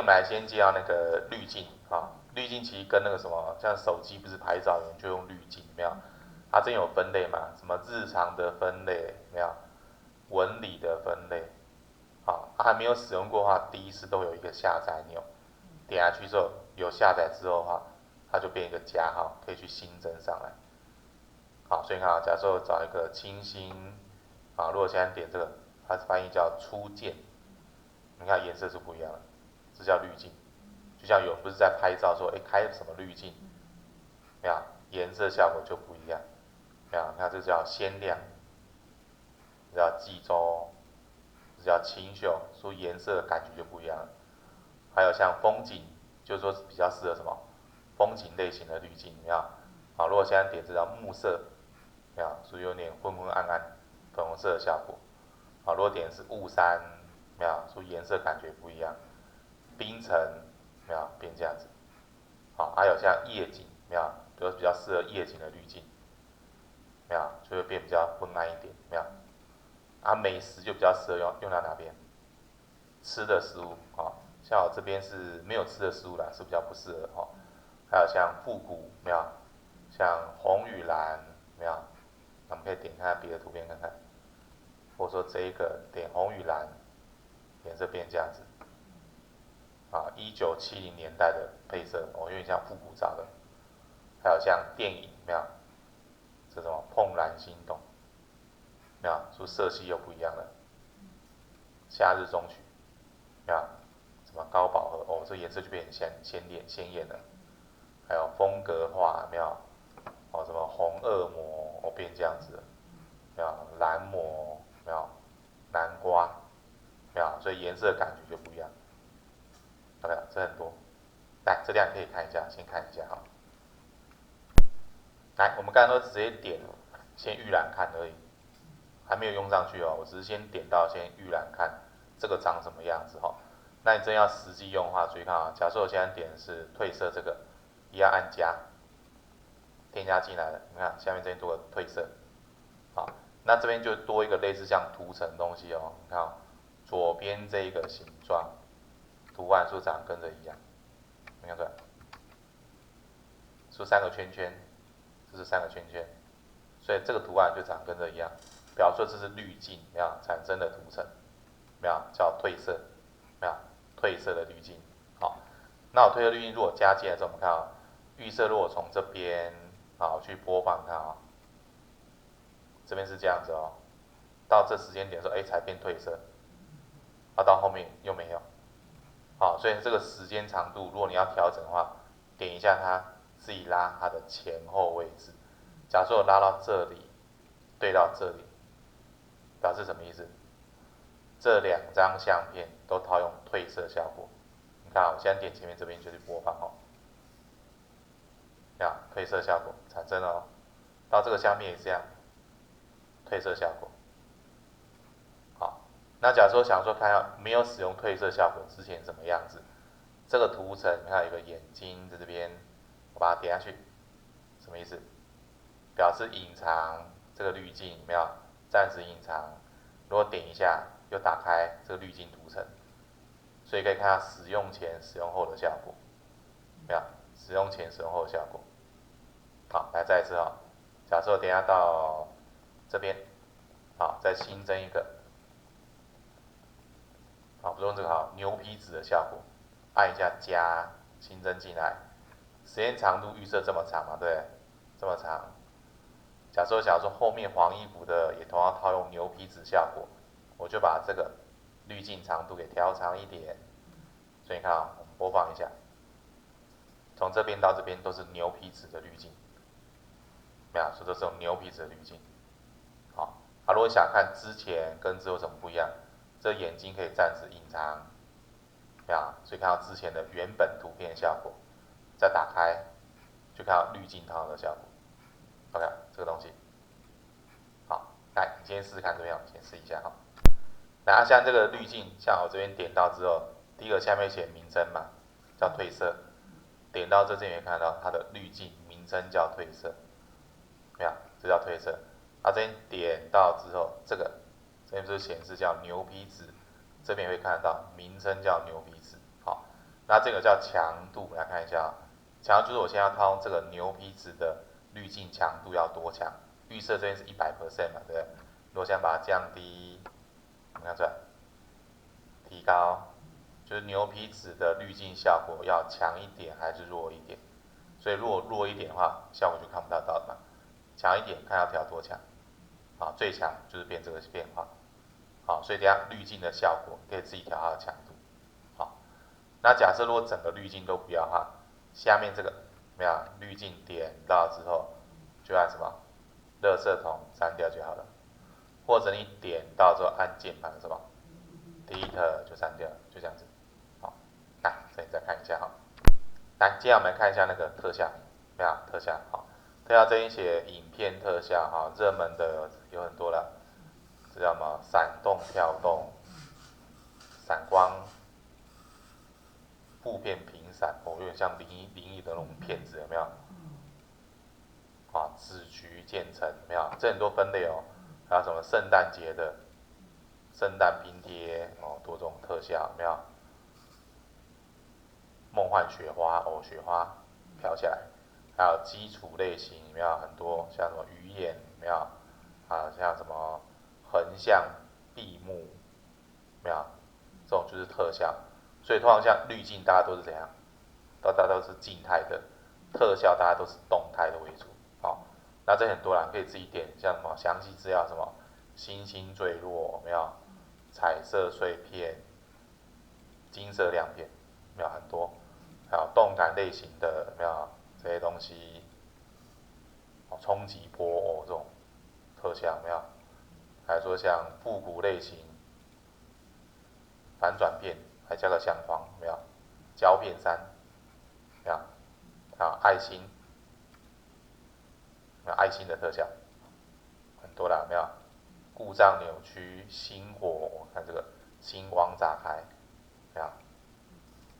我们来先介绍那个滤镜啊，滤镜其实跟那个什么，像手机不是拍照有人就用滤镜，有没有？它真有分类嘛？什么日常的分类，有没有？纹理的分类，好，还没有使用过的话，第一次都有一个下载钮，点下去之后有下载之后的话，它就变一个加号，可以去新增上来。好，所以你看啊，假设我找一个清新，啊，如果现在点这个，它翻译叫初见，你看颜色是不一样的，这叫滤镜。就像有人不是在拍照说，哎，开什么滤镜，没有，颜色效果就不一样，没有，那这叫鲜亮，这叫冀州，这叫清秀，所以颜色的感觉就不一样了。还有像风景，就是说比较适合什么风景类型的滤镜，没有？好，如果现在点这叫木色，没有，所以有点昏昏暗暗、粉红色的效果。好，如果点的是雾山，没有，所以颜色感觉不一样。冰层，没有，变这样子。好，还有像夜景，没有，比较适合夜景的滤镜，没有，就会变比较昏暗一点，没有。啊，美食就比较适合用到哪边？吃的食物，哦，像我这边是没有吃的食物啦，是比较不适合哦。还有像复古，没有？像红与蓝，没有？我们可以点看别的图片看看，或者说这一个点红与蓝，颜色变这样子，啊，1970年代的配色，哦，有点像复古照的。还有像电影，没有？这种怦然心动，没有？说色系又不一样了。夏日中曲，没有？什么高饱和，哦，这颜色就变很鲜艳了。还有风格化，没有？哦，什么红恶魔，哦，变这样子了，没有？蓝魔，没有？南瓜，没有？所以颜色感觉就不一样。OK，这很多。来，这样可以看一下，先看一下哈。来，我们刚才都直接点，先预览看而已，还没有用上去哦。我只是先点到先预览看这个长什么样子哈。那你真要实际用的话，注意看啊。假设我现在点的是褪色这个，一样按加，添加进来了。你看下面这边多个褪色，好，那这边就多一个类似像图层的东西哦。你看哦，左边这一个形状图案是不是长跟着一样？你看出来，是三个圈圈，这是三个圈圈，所以这个图案就长跟这一样，表示说这是滤镜，没有产生的图层，没有叫褪色，没有褪色的滤镜。好，那我褪色滤镜如果加进来之后，我们看啊、预设如果从这边好去播放，看啊、这边是这样子哦，到这时间点的时候，哎才变褪色，啊到后面又没有，好，所以这个时间长度如果你要调整的话，点一下它，自己拉它的前后位置。假设我拉到这里，对到这里，表示什么意思？这两张相片都套用褪色效果。你看啊，我现在点前面这边就去播放哦，这样褪色效果产生了哦。到这个相片也是这样，褪色效果。好，那假如说想说看下没有使用褪色效果之前什么样子，这个图层你看有个眼睛在这边，我把它点下去，什么意思？表示隐藏这个滤镜，有没有？暂时隐藏。如果点一下，又打开这个滤镜图层，所以可以看到使用前、使用后的效果，没有？使用前、使用后的效果。好，来再一次哈，假设我等一下到这边，好，再新增一个，好，不用这个哈，牛皮纸的效果，按一下加，新增进来，时间长度预设这么长嘛，对，这么长。假设我想说后面黄衣服的也同样套用牛皮纸效果，我就把这个滤镜长度给调长一点。所以你看啊，我们播放一下，从这边到这边都是牛皮纸的滤镜，没有，所以这是用牛皮纸的滤镜。好，啊，如果想看之前跟之后什么不一样，这眼睛可以暂时隐藏，没有，所以看到之前的原本图片效果，再打开就看到滤镜套的效果。OK，这个东西。好，来，你先试试看怎么样？先试一下哈。那像这个滤镜，像我这边点到之后，第一个下面写名称嘛，叫褪色，点到这边也看到它的滤镜名称叫褪色，没有？这叫褪色。它这边点到之后，这边不是显示叫牛皮纸，这边也会看得到名称叫牛皮纸。好，那这个叫强度，来看一下啊，强度就是我现在要套用这个牛皮纸的滤镜强度要多强？预设这边是100% 嘛，对不对？如果现在把它降低，你看这提高，就是牛皮纸的滤镜效果要强一点还是弱一点？所以如果弱一点的话，效果就看不到的嘛。强一点看要调多强，啊，最强就是变这个变化，好，所以等下滤镜的效果可以自己调它的强度，好。那假设如果整个滤镜都不要哈，下面这个没有滤镜点到之后，就按什么，垃圾桶删掉就好了，或者你点到之后按键盘什么 ，delete 就删掉，就这样子，好。来，这里再看一下哈，来，接下来我们来看一下那个特效，没有特效，好，特效这里写影片特效哈，热门的有很多了，这叫什么？闪动、跳动、闪光。布片频闪，哦，有点像灵异的那种片子，有没有？啊，紫菊渐层，有没有？这很多分类哦，还有什么圣诞节的圣诞拼贴，哦，多种特效，有没有？梦幻雪花，哦，雪花飘下来，还有基础类型，有没有？很多像什么鱼眼，有没有？啊，像什么横向闭目，有没有？这种就是特效。所以通常像滤镜，大家都是怎样？大家都是静态的，特效大家都是动态的为主。好，那这很多啦，可以自己点，像什么详细资料，什么星星坠落，有没有？彩色碎片、金色亮片，有没有很多？还有动感类型的，有没有这些东西？哦，冲击波哦，这种特效有没有？还有说像复古类型、反转片，还加个相框，有没有？胶片3，有没有？啊，爱心，有爱心的特效很多啦，有没有？故障扭曲、星火，看这个星光炸开，没有？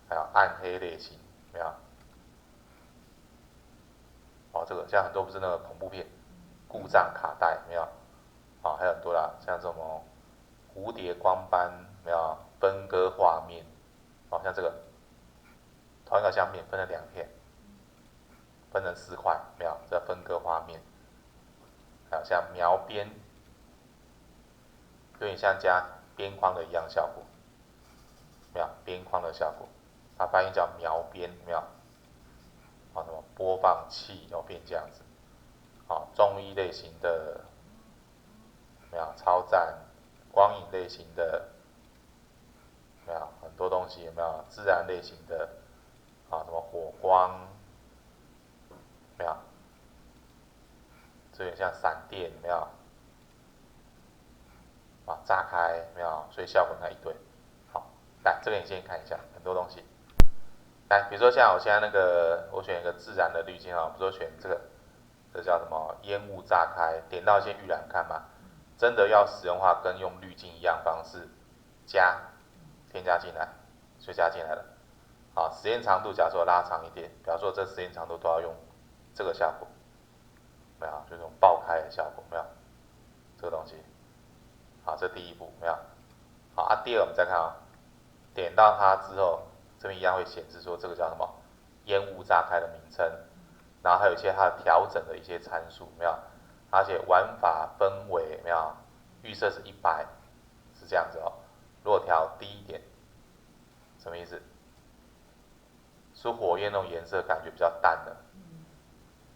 还有暗黑类型，没有？哦，这个像很多不是那个恐怖片，故障卡带，没有？哦，还有很多啦，像这种蝴蝶光斑，没有？分割画面，哦，像这个同一个相片分成2片，分成4块，没有？这分割画面，还有像描边，有点像加边框的一样效果，没有？边框的效果，它翻译叫描边，没有？啊，什么播放器要变这样子，啊，综艺类型的，没有？超赞，光影类型的，没有？很多东西有没有？自然类型的，啊，什么火光，没有？这有点像闪电，没有？啊，炸开，没有？所以效果那一堆。好，来这个你先看一下，很多东西。来，比如说像我现在那个，我选一个自然的滤镜啊，比如说选这个，这叫什么？烟雾炸开，点到一些预览看嘛。真的要使用的话，跟用滤镜一样方式，添加进来，所以加进来了。好，时间长度假如说拉长一点，比方说这时间长度都要用这个效果，没有？就这种爆开的效果，没有？这个东西，好，这第一步，没有？好啊，第二我们再看啊，点到它之后，这边一样会显示说这个叫什么烟雾炸开的名称，然后还有一些它的调整的一些参数，没有？而且玩法氛围没有？预设是100，是这样子哦。如果调低一点，什么意思？是火焰那种颜色感觉比较淡了，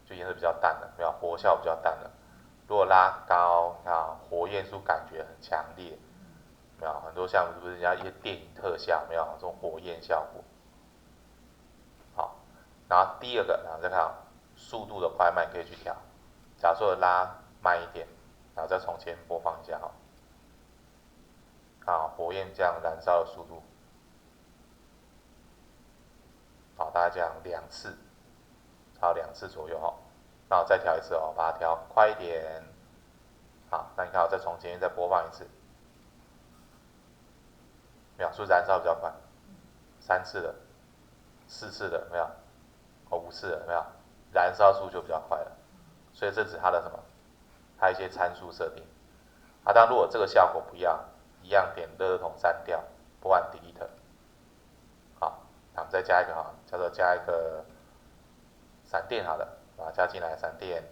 就颜色比较淡了，没有？火效比较淡了。如果拉高，啊，火焰数感觉很强烈，没有？很多像是不是人家一些电影特效，没有？这种火焰效果。好，然后第二个，然后再看啊，速度的快慢可以去调。假如说拉慢一点，然后再从前播放一下哈。啊，火焰这样燃烧的速度，好，大概这样2次，好2次左右哈。那我再调一次哦，把它调快一点。好，那你看我再从前面再播放一次，秒数燃烧比较快，3次了，4次了，没有？哦，5次了，没有？燃烧速就比较快了，所以这是它的什么？它一些参数设定。啊，但如果这个效果不要，一样点垃圾桶删掉，不按 delete。好，那我们再加一个叫做加一个闪电好了，把它加进来闪电，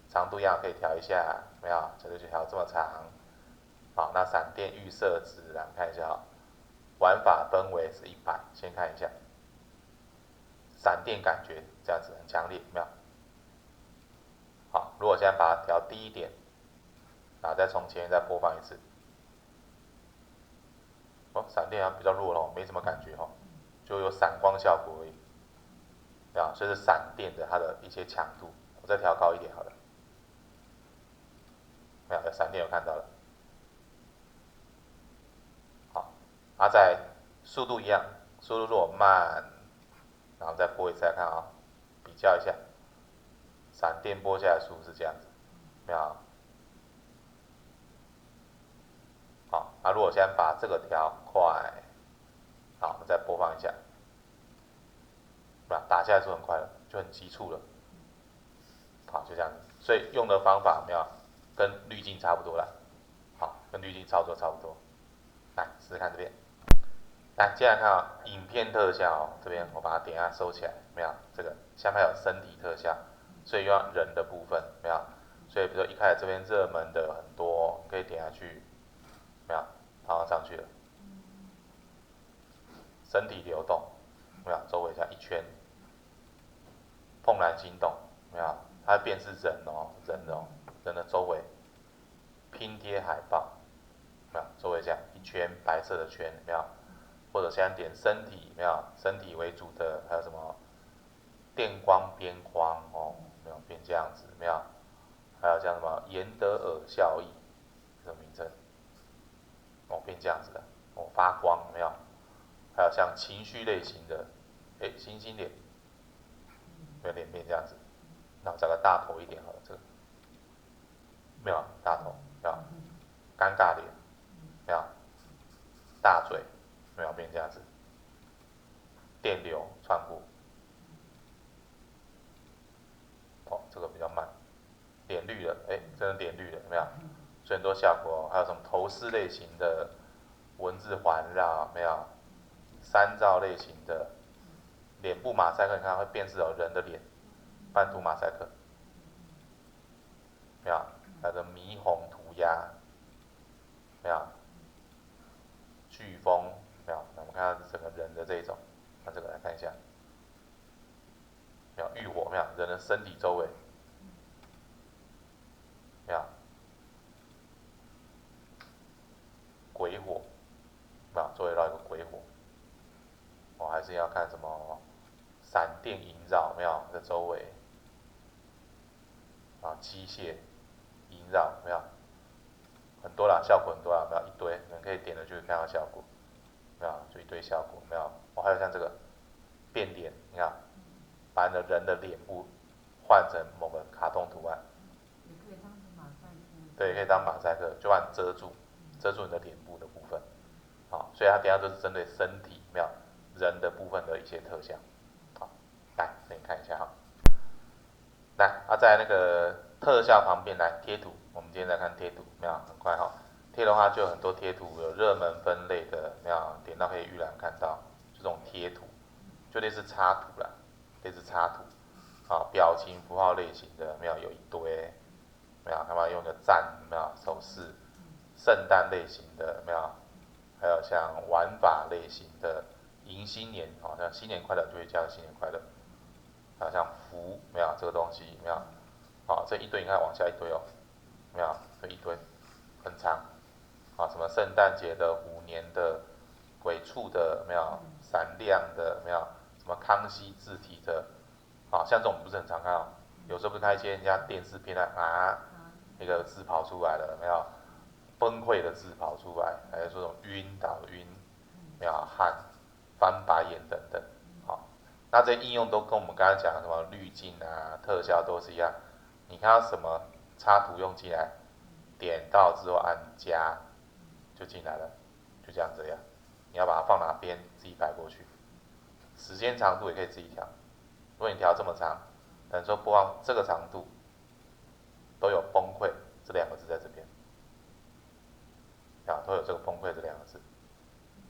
长度一样可以调一下，有没有？这个就调这么长。好，那闪电预设值来看一下玩法氛围是100，先看一下。闪电感觉这样子很强烈，有没有？好，如果现在把它调低一点，然后再从前面再播放一次。闪电比较弱了，没什么感觉就有闪光效果而已，对吧？所以是闪电的它的一些强度，我再调高一点好了。没有，闪电有看到了。好，在速度一样，速度如果慢，然后再播一次来看比较一下，闪电播下来的速度是这样子，没有？好，如果现在把这个调快，好，我们再播放一下，打下来是很快了，就很急促了。好，就这样子。所以用的方法有没有跟滤镜差不多了？好，跟滤镜操作差不多。来试试看这边。来，接下来看影片特效这边我把它点一下收起来，没有？这个下面有身体特效，所以用人的部分，没有？所以比如说一开始这边热门的很多，可以点下去，没有？跑上去了。身体流动，没有？周围这样一圈，怦然心动，没有？它变是人人的周围拼贴海报，没有？周围这样一圈白色的圈，没有？或者现在点身体，没有？身体为主的，还有什么电光边框没有？变这样子，没有？还有像什么严德尔效益，这种名称，变这样子的，发光，没有？还有像情绪类型的，星星脸，没有脸变这样子，然后找个大头一点好了，这个没有大头，没有尴尬脸，没有大嘴，没有变这样子，电流穿过，这个比较慢，脸绿了，真的脸绿了，有没有？所以很多效果还有什么头饰类型的文字环绕，没有？三照类型的脸部马赛克，你看会辨识人的脸，半涂马赛克，没有？还有个霓虹涂鸦，没有？飓风，没有？那我们看到整个人的这一种，那这个来看一下，没有？浴火，没有？人的身体周围，没有？鬼火，没有？周围绕一个鬼火，还是要看什么闪电萦绕，没有？在周围，机械萦绕，没有？很多啦，效果很多啦，没有？一堆，你们可以点了就会看到效果，没有？就一堆效果，没有？还有像这个变脸，你看，把你的人的脸部换成某个卡通图案，也可以当成马赛克。对，可以当马赛克，就把你遮住你的脸部的部分。好，所以它等下就是针对身体，没有人的部分的一些特效。好，来给你看一下哈。来，在那个特效旁边来贴图，我们今天来看贴图，没有？很快哈。贴的话就有很多贴图，有热门分类的，没有？点到可以预览看到这种贴图，就类似插图啦，类似插图。表情符号类型的，没有？有一堆，没有？干嘛用个赞，没有？手势，圣诞类型的，没有？还有像玩法类型的，迎新年，像新年快乐就会加新年快乐。还有像福，没有？这个东西没有？这一堆你看往下一堆没有？这一堆很长，什么圣诞节的、虎年的、鬼畜的，没有？闪亮的，没有？什么康熙字体的，像这种不是很常看有时候不是看一些人家电视片那个字跑出来了，没有？崩溃的字跑出来，还是说这种晕倒的晕，没有？汗、翻白眼等等，那这些应用都跟我们刚才讲的什么滤镜特效都是一样。你看到什么插图用进来，点到之后按加，就进来了，就这样子呀。你要把它放哪边，自己摆过去。时间长度也可以自己调。如果你调这么长，等于说播放这个长度，都有崩溃这两个字在这边，都有这个崩溃这两个字，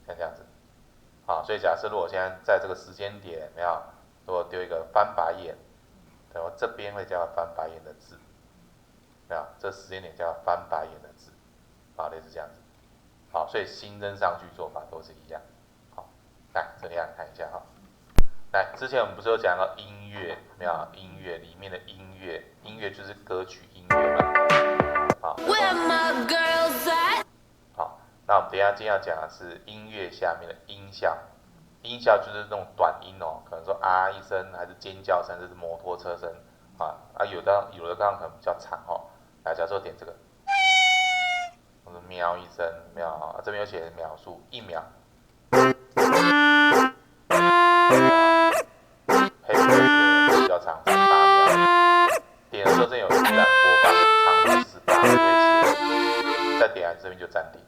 像这样子，啊，所以假设如果现在在这个时间点，没有，如果丢一个翻白眼，然后这边会加翻白眼的字，没有，这时间点加翻白眼的字，啊，类似这样子。好，所以新增上去做法都是一样。好，来这里看一下哈。来，之前我们不是有讲到音乐，没有？音乐里面的音乐，音乐就是歌曲音乐嘛。好，好，那我们等一下今天要讲的是音乐下面的音效。音效就是那种短音哦，可能说啊一声，还是尖叫声，这是摩托车声有的刚刚可能比较长哦。来，假设点这个，或者喵一声，喵，这边有写秒数，1秒。配合的比较长，8秒。点的时候这有自然播放，长度48就会切，再点完这边就暂停，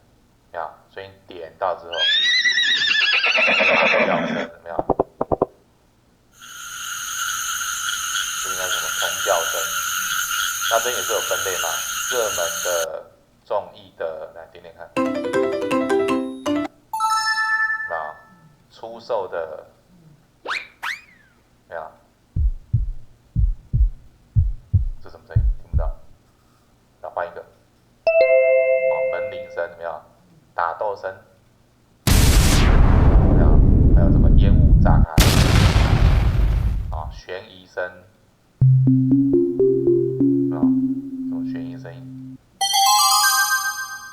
所以你点到之后，叫声有没有？这应该什么虫叫声？那这也是有分类嘛？热门的、中意的，来点点看，出售的，没有？这什么声音？听不到。那换一个。门铃声没有？打斗声没有？还有什么烟雾炸开？悬疑声没有？什么悬疑声音？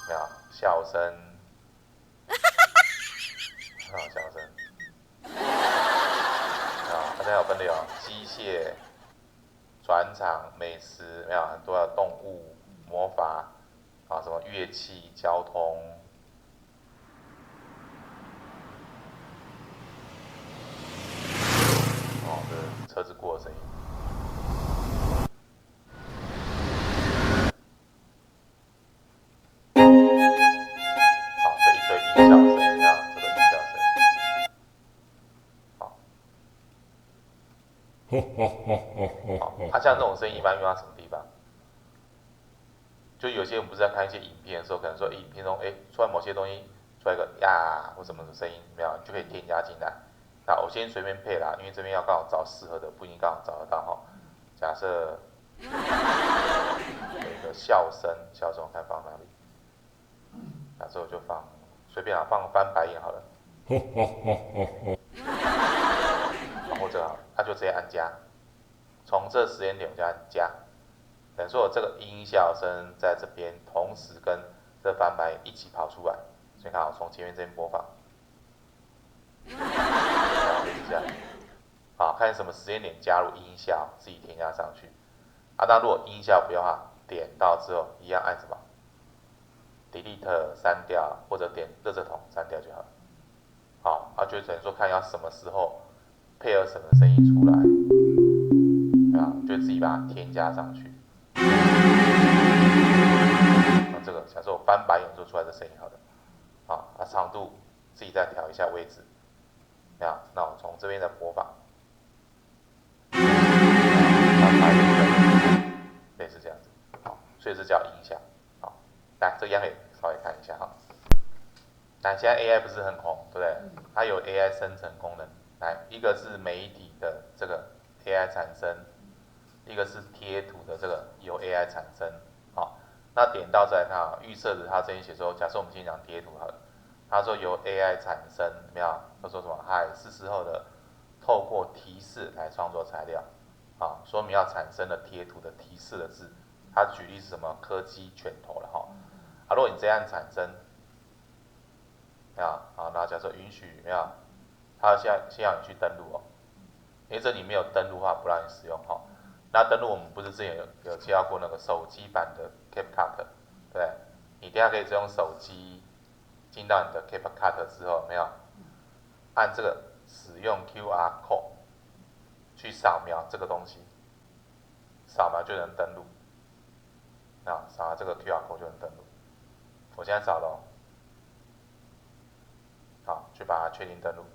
没有？笑声没有？笑声它现在有分类哦，机械、转场、美食没有？很多的动物、魔法什么乐器、交通。这车子过的声音。好，这一堆音效声，这个音效声。好，像这种声音一般用到什么地方？就有些人不是在看一些影片的时候，可能说影片中，出来某些东西，出来一个呀或什么的声音，没有，你就可以添加进来。那我先随便配啦，因为这边要刚好找适合的，不一定刚好找得到哈。假设有一个笑声，我看放哪里？假设我就放随便放翻白眼好了。或者好，就直接按加，从这时间点我就按加。等于说我这个音效声在这边同时跟这翻白眼一起跑出来，所以看好从前面这边播放，就是这样。好，看什么时间点加入音效，自己添加上去。那如果音效不要的话，点到之后一样按什么 ？Delete 删掉，或者点垃圾桶删掉就好了。好，就等于说看要什么时候配合什么声音出来，就自己把它添加上去。这个假设我翻白眼做出来的声音好的，长度自己再调一下位置，那我从这边的播放，翻白眼类似这样子，所以这叫音效。来这样也稍微看一下哈。那现在 AI 不是很红，对不对？它有 AI 生成功能，来一个是媒体的这个 AI 产生，一个是贴图的这个由 AI 产生。那点到再来看预设的它这边写说，假设我们今天讲贴图好了，他说由 AI 产生，有没有？他说什么？是时候的透过提示来创作材料，说明要产生的贴图的提示的字，他举例是什么？柯基拳头了哈。如果你这样产生，那假设允许，没有？他先要你去登录哦，因为这里没有登录的话不让你使用哈。那登录我们不是之前有介绍过那个手机版的 CapCut， 对，你等下可以用手机进到你的 CapCut 之后，没有？按这个使用 QR code 去扫描这个东西，扫描就能登录。扫描这个 QR code 就能登录。我现在扫了好，去把它确定登录。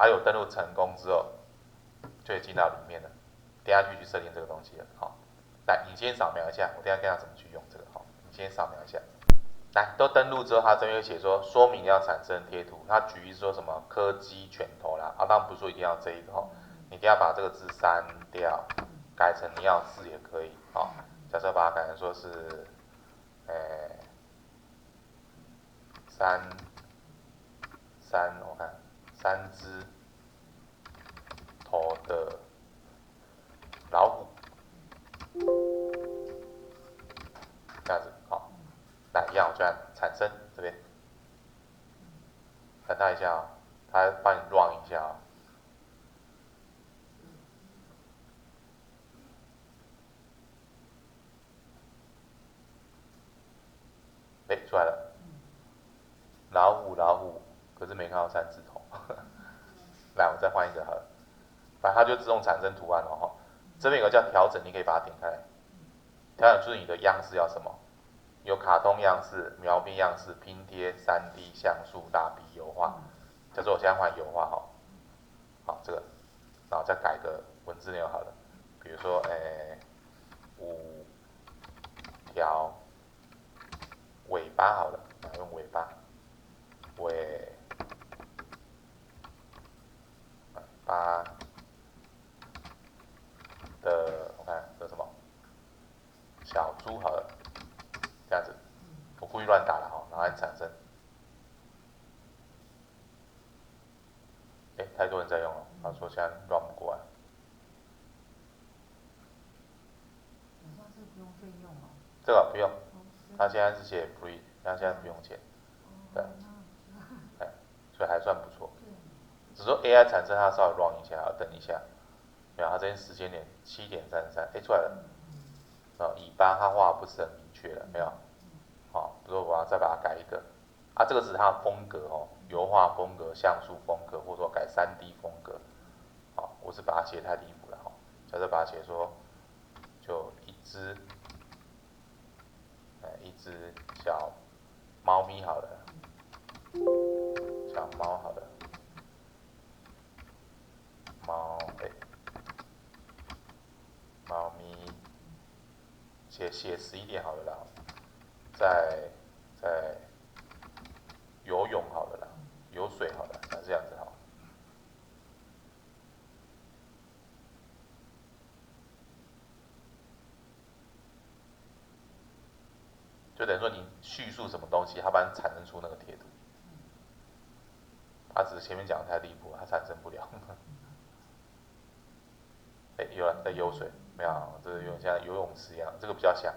有登录成功之后，就会进到里面了。等下去设定这个东西了。来，你先扫描一下，我等下跟他怎么去用这个。你先扫描一下。来，都登录之后，它这边会写说说明要产生贴图，它举例说什么柯基拳头啦，当然不是说一定要这一个哦，你一定要把这个字删掉，改成你要字也可以哦。假设把它改成说是，我看3只头的老虎，这样子好，那一样我就按产生这边，等它一下哦，它帮你 run 一下哦。出来了，老虎，可是没看到3只头。来，我再换一个好了，反正它就自动产生图案了哈。这边有个叫调整，你可以把它点开来。调整就是你的样式要什么，有卡通样式、描边样式、拼贴、3D 像素、大笔油画。假设我现在换油画哈，好这个，然后再改个文字内容好了，比如说5条尾巴好了，用尾巴，尾巴的，我看这什么小猪好了，这样子，我故意乱打了哈，然后按产生。太多人在用了，他说现在乱不过来。好像是不用费用哦。这个不用，他现在是写 free， 他现在不用钱，对，所以还算不错。只是说 AI 产生它稍微 run 一下，要等一下。没有，它这边时间点7:33，出来了。尾巴它画不是很明确了，没有。好，比如说我要再把它改一个，这个是它的风格哦，油画风格、像素风格，或者说改3D 风格。好，我是把它写太离谱了哈，假设把它写说，就一只小猫咪好了，小猫好了，猫猫咪写实一点好了啦，在游泳好了啦，游水好了，那这样子好。就等于说你叙述什么东西，它帮你产生出那个贴图。它只是前面讲的太离谱，它产生不了。有人在游水，没有？这个有点像游泳池一样，这个比较像。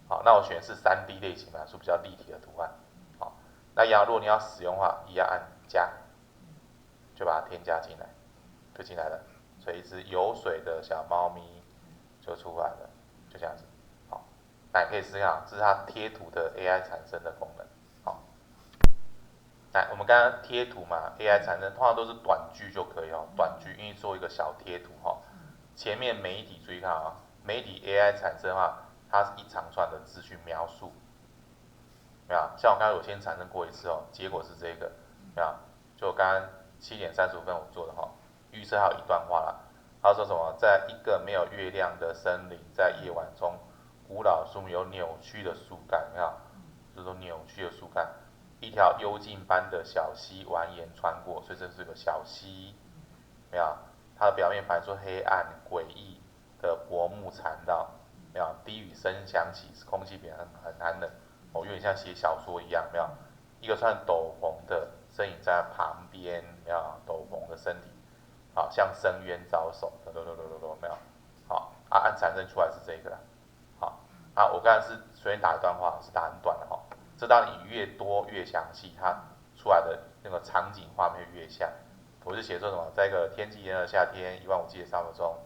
好，那我选的是3D 类型嘛，是比较立体的图案。好，那如果你要使用的话，一样按加，就把它添加进来，就进来了。所以一只游水的小猫咪就出来了，就这样子。好，那你可以试看，这是它贴图的 AI 产生的功能。好，来，我们刚刚贴图嘛，AI 产生通常都是短句就可以哦，短句，因为做一个小贴图哈。前面媒体注意看啊，媒体 AI 产生的话，它是一长串的字去描述，没有？像我刚刚有先产生过一次哦，结果是这个，没有？就我刚刚7:35我做的哈，预测还有一段话啦，他说什么，在一个没有月亮的森林，在夜晚中，古老树木有扭曲的树干，没有？就是说扭曲的树干，一条幽静般的小溪蜿蜒穿过，所以这是个小溪，没有？它的表面反出黑暗诡异的薄暮缠绕，没有？低语声响起，空气变得很寒冷，有点像写小说一样，没有？一个穿斗篷的身影在旁边，没有？斗篷的身体，好，向深渊招手，没有？好，按产生出来是这个啦，好，我刚才是随便打一段话，是打很短的哈，这当你越多越详细，它出来的那个场景画面越像。我是写说什么，在一个天气炎热的夏天，15000的沙漠中，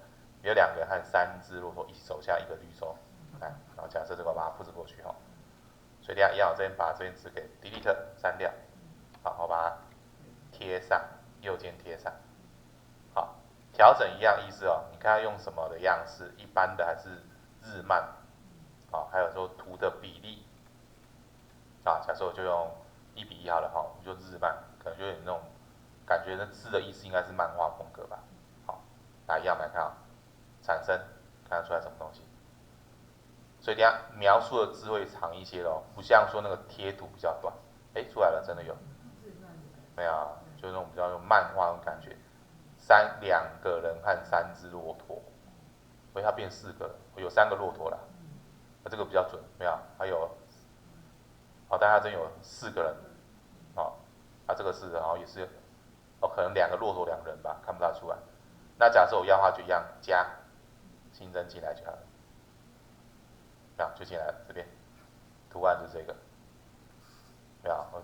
有2个和3只骆驼一起走向一个绿洲。来，然后假设这个把它复制过去哈，所以一样，这边把这边字给 delete 删掉，好，我把它贴上，右键贴上，好，调整一样意思哦。你看它用什么的样式，一般的还是日漫，好，还有说图的比例，假设我就用1:1好了哈，我就日漫，可能就有那种。感觉那字的意思应该是漫画风格吧。好，一样来看啊，产生看得出来什么东西？所以等下描述的字会长一些咯，不像说那个贴图比较短。哎，出来了，真的有，没有啊？就是那种比较有漫画那种感觉，两个人和三只骆驼，所以它变4个，有3个骆驼啦。那这个比较准，没有？还有，但它真有4个人，这个是，然后也是，可能2个骆驼2人吧，看不大出来。那假设我要的话，就一样加，新增进来就好了，就进来了，这边图案是这个，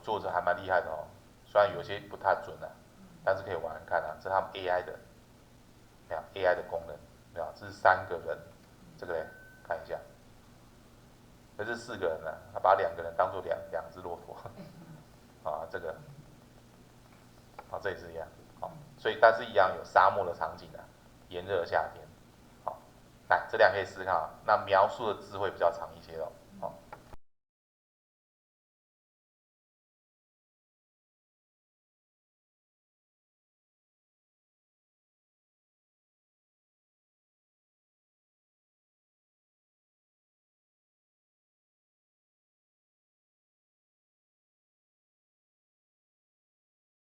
作者还蛮厉害的哦，虽然有些不太准啊，但是可以玩玩看啊，这是他们 AI 的，AI 的功能，这是3个人，这个嘞看一下，这是4个人啊，他把2个人当做两只骆驼，这个，这也是一样，所以但是一样有沙漠的场景啊，炎热的夏天，来这2个可以试试看啊，那描述的字会比较长一些哦，